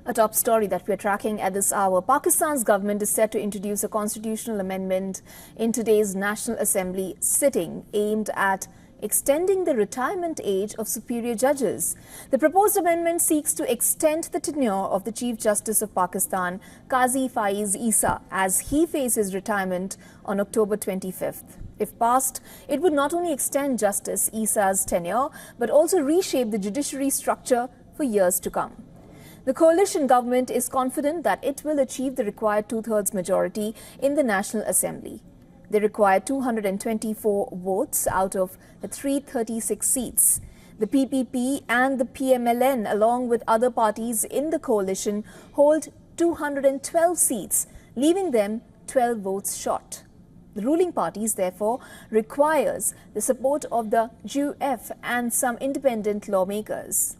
A top story that we're tracking at this hour. Pakistan's government is set to introduce a constitutional amendment in today's National Assembly sitting aimed at extending the retirement age of superior judges. The proposed amendment seeks to extend the tenure of the Chief Justice of Pakistan, Qazi Faiz Issa, as he faces retirement on October 25th. If passed, it would not only extend Justice Issa's tenure, but also reshape the judiciary structure for years to come. The coalition government is confident that it will achieve the required two-thirds majority in the National Assembly. They require 224 votes out of the 336 seats. The PPP and the PMLN, along with other parties in the coalition, hold 212 seats, leaving them 12 votes short. The ruling parties, therefore, requires the support of the GUF and some independent lawmakers.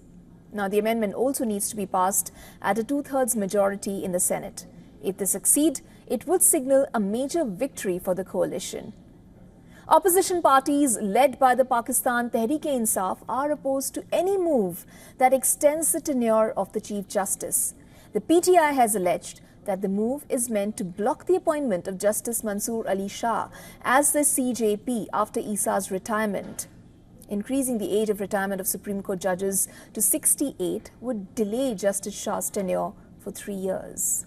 Now, the amendment also needs to be passed at a two-thirds majority in the Senate. If they succeed, it would signal a major victory for the coalition. Opposition parties led by the Pakistan Tehreek-e-Insaf are opposed to any move that extends the tenure of the Chief Justice. The PTI has alleged that the move is meant to block the appointment of Justice Mansoor Ali Shah as the CJP after Issa's retirement. Increasing the age of retirement of Supreme Court judges to 68 would delay Justice Shah's tenure for 3 years.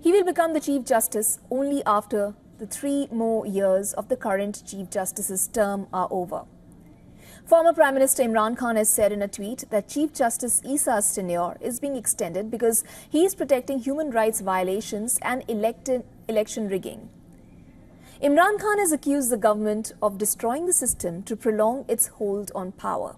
He will become the Chief Justice only after the 3 more years of the current Chief Justice's term are over. Former Prime Minister Imran Khan has said in a tweet that Chief Justice Issa's tenure is being extended because he is protecting human rights violations and election rigging. Imran Khan has accused the government of destroying the system to prolong its hold on power.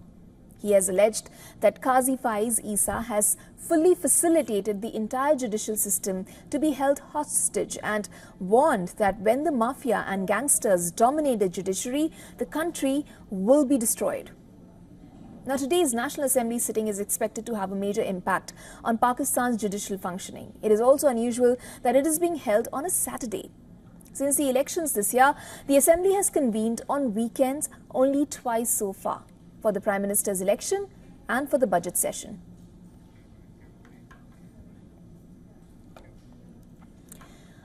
He has alleged that Qazi Faiz Issa has fully facilitated the entire judicial system to be held hostage and warned that when the mafia and gangsters dominate the judiciary, the country will be destroyed. Now, today's National Assembly sitting is expected to have a major impact on Pakistan's judicial functioning. It is also unusual that it is being held on a Saturday. Since the elections this year, the Assembly has convened on weekends only twice so far, for the Prime Minister's election and for the budget session.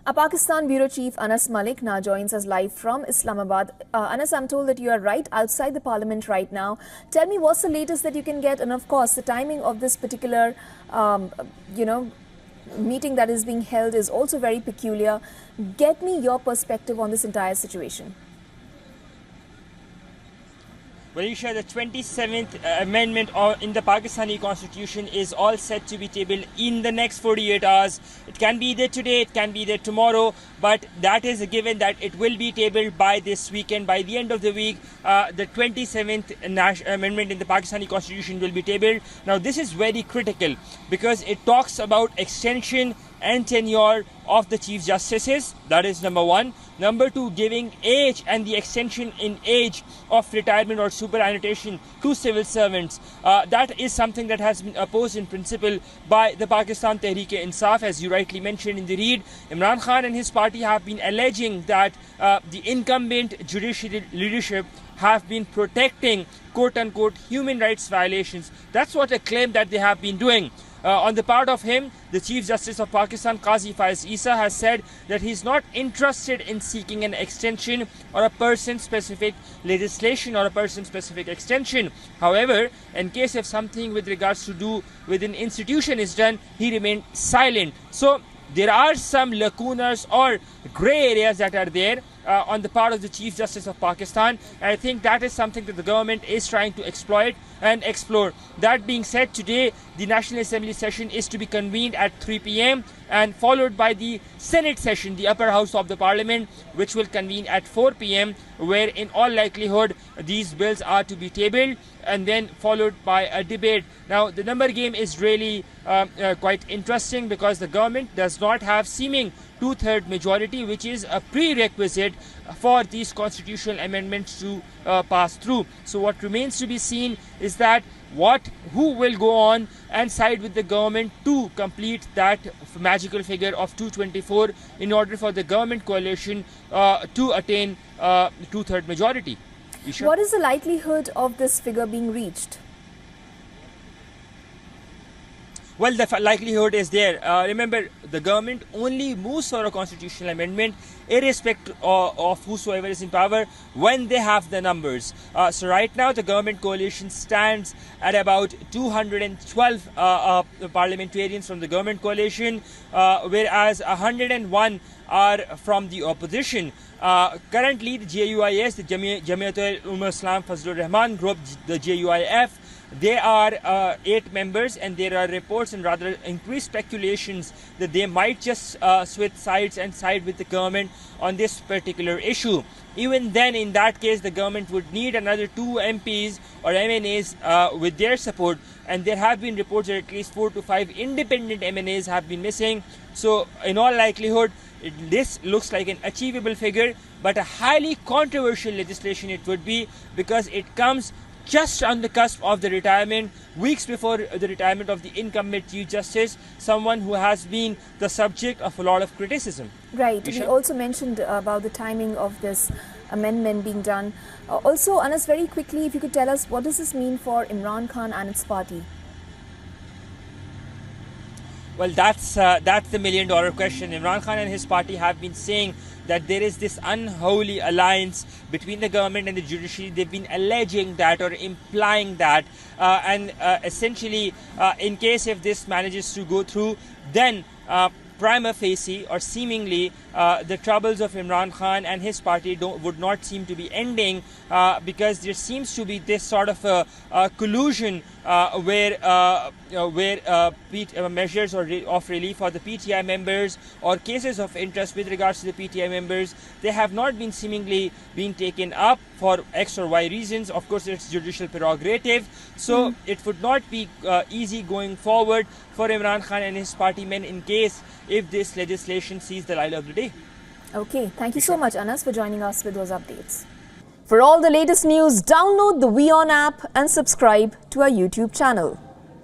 Our Pakistan Bureau Chief Anas Malik now joins us live from Islamabad. Anas, I'm told that you are right outside the Parliament right now. Tell me what's the latest that you can get, and of course the timing of this particular, meeting that is being held is also very peculiar. Get me your perspective on this entire situation. Well, Isha, the 27th amendment in the Pakistani constitution is all set to be tabled in the next 48 hours. It can be there today, it can be there tomorrow, but that is a given that it will be tabled by this weekend. By the end of the week, the 27th amendment in the Pakistani constitution will be tabled. Now, this is very critical because it talks about extension and tenure of the Chief Justices. That is number one. Number two, giving age and the extension in age of retirement or superannuation to civil servants. That is something that has been opposed in principle by the Pakistan Tehreek-e-Insaf. As you rightly mentioned in the read, Imran Khan and his party have been alleging that the incumbent judicial leadership have been protecting quote-unquote human rights violations. That's what a claim that they have been doing. On the part of him, the Chief Justice of Pakistan, Qazi Faiz Issa, has said that he's not interested in seeking an extension or a person-specific legislation or a person-specific extension. However, in case if something with regards to do with an institution is done, he remained silent. So there are some lacunas or grey areas that are there on the part of the Chief Justice of Pakistan. And I think that is something that the government is trying to exploit and explore. That being said, today the National Assembly session is to be convened at 3 p.m. and followed by the Senate session, the upper house of the Parliament, which will convene at 4 p.m. where in all likelihood these bills are to be tabled and then followed by a debate. Now, the number game is really quite interesting because the government does not have seeming two-third majority, which is a prerequisite for these constitutional amendments to pass through. So what remains to be seen is that who will go on and side with the government to complete that magical figure of 224 in order for the government coalition to attain two-third majority. Isha? What is the likelihood of this figure being reached? Well, the likelihood is there. Remember, the government only moves for a constitutional amendment irrespective of whosoever is in power when they have the numbers. So right now the government coalition stands at about 212 parliamentarians from the government coalition, whereas 101 are from the opposition. Currently the JUIS, the Jamiatul Ummah Islam Fazlur Rahman group, the JUIF, they are 8 members, and there are reports and rather increased speculations that they might just switch sides and side with the government on this particular issue. Even then, in that case, the government would need another 2 MPs or MNAs with their support, and there have been reports that at least 4 to 5 independent MNAs have been missing. So in all likelihood, this looks like an achievable figure, but a highly controversial legislation it would be, because it comes just on the cusp of the retirement, weeks before the retirement of the incumbent Chief Justice, someone who has been the subject of a lot of criticism. Right. We also mentioned about the timing of this amendment being done. Also, Anas, very quickly, if you could tell us, what does this mean for Imran Khan and its party? Well, that's the million-dollar question. Imran Khan and his party have been saying that there is this unholy alliance between the government and the judiciary. They've been alleging that or implying that, and essentially, in case if this manages to go through, then prima facie or seemingly the troubles of Imran Khan and his party would not seem to be ending, because there seems to be this sort of a collusion where measures of relief for the PTI members or cases of interest with regards to the PTI members, they have not been seemingly being taken up for X or Y reasons. Of course, it's judicial prerogative, so it would not be easy going forward for Imran Khan and his party men in case if this legislation sees the light of the day. Okay, thank you so much, Anas, for joining us with those updates. For all the latest news, download the WION app and subscribe to our YouTube channel.